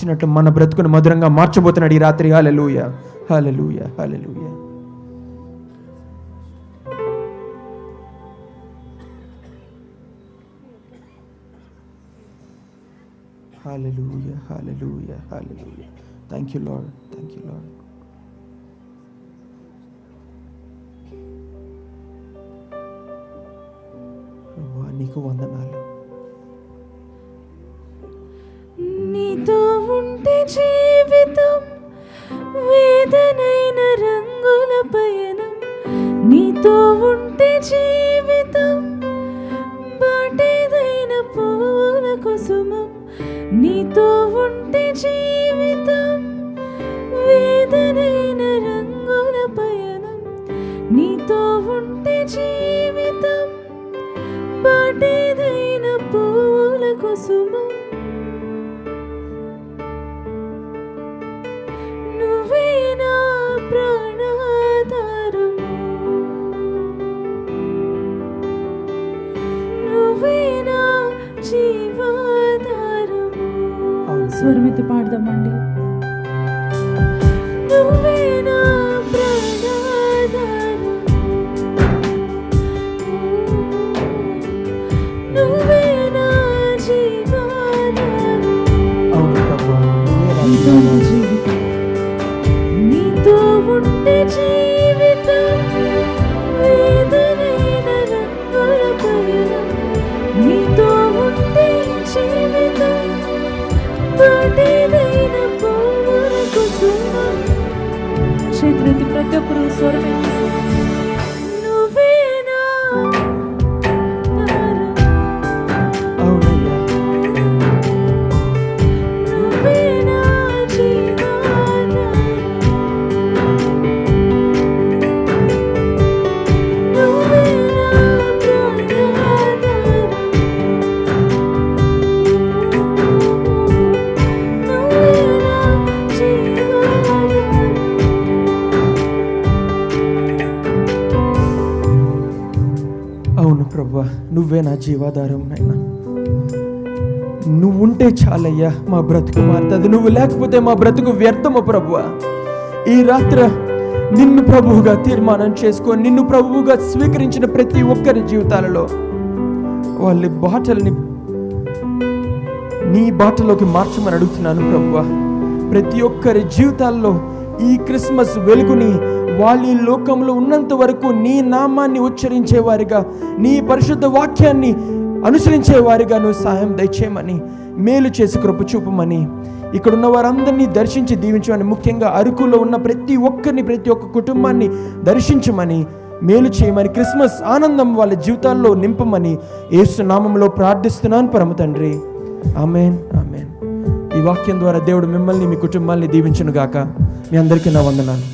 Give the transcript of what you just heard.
ఇచ్చినట్లు మన బ్రతుకును మధురంగా మార్చబోతున్నాడు ఈ రాత్రి. హల్లెలూయా, హల్లెలూయా, హల్లెలూయా. Hallelujah, hallelujah, hallelujah. Thank you, Lord. Thank you, Lord. ప్రభువా నీకు వందనాలు. నీతో ఉంటే జీవితం వేదనైన రంగుల పయనం, నీతో ఉంటే జీవితం బాటేదైన పూల కుసుమం, నీతో ఉంటే జీవితం వేదనైన రంగుల పయనం, నీతో ఉంటే జీవితం బాటేదైన పూల కుసుమం. నువ్వే నా ప్రాణాధారము, నువ్వే నా జీవాధారము. స్వరమితి పాడదామండి. నువ్వే నా ప్రాణాధారము, నువ్వే నా జీవాధారము. అవును ప్రభువా, నీతో నా జీవితం, నీతో ఉంటే జీవితం వేదనైన రంగుల పయనం, నీతో ఉంటే జీవితం బాటేదైన పూల కుసుమం. చేతులెత్తి ప్రతి ఒక్కరు స్వరమే. నువ్వే నా తారం, అవునయ్యా. నువ్వే నా జీవాధారం, నువ్వే నా ప్రాణాధారం, నువ్వే నా జీవాధారం. అవును ప్రభువా, నువ్వే నా జీవాధారం నాయనా. నువ్వుంటే చాలయ్యా మా బ్రతుకు మారుతుంది. నువ్వు లేకపోతే మా బ్రతుకు వ్యర్థము ప్రభువా. ఈ రాత్రి నిన్ను ప్రభువుగా తీర్మానం చేసుకొని నిన్ను ప్రభువుగా స్వీకరించిన ప్రతి ఒక్కరి జీవితాలలో వాళ్ళ బాటల్ని నీ బాటలోకి మార్చమని అడుగుతున్నాను ప్రభువా. ప్రతి ఒక్కరి జీవితాల్లో ఈ క్రిస్మస్ వెలుగుని వాళ్ళ ఈ లోకంలో ఉన్నంత వరకు నీ నామాన్ని ఉచ్చరించేవారిగా, నీ పరిశుద్ధ వాక్యాన్ని అనుసరించేవారిగా నువ్వు సహాయం దయచేయమని, మేలు చేసి కృప చూపమని, ఇక్కడ ఉన్న వారందరినీ దర్శించి దీవించమని, ముఖ్యంగా అరకులో ఉన్న ప్రతి ఒక్కరిని, ప్రతి ఒక్క కుటుంబాన్ని దర్శించమని, మేలు చేయమని, క్రిస్మస్ ఆనందం వాళ్ళ జీవితాల్లో నింపమని యేసు నామములో ప్రార్థిస్తున్నాను పరమ తండ్రి. ఆమేన్, ఆమేన్. ఈ వాక్యం ద్వారా దేవుడు మిమ్మల్ని, మీ కుటుంబాన్ని దీవించును గాక. మీ అందరికీ నా వందనాలు.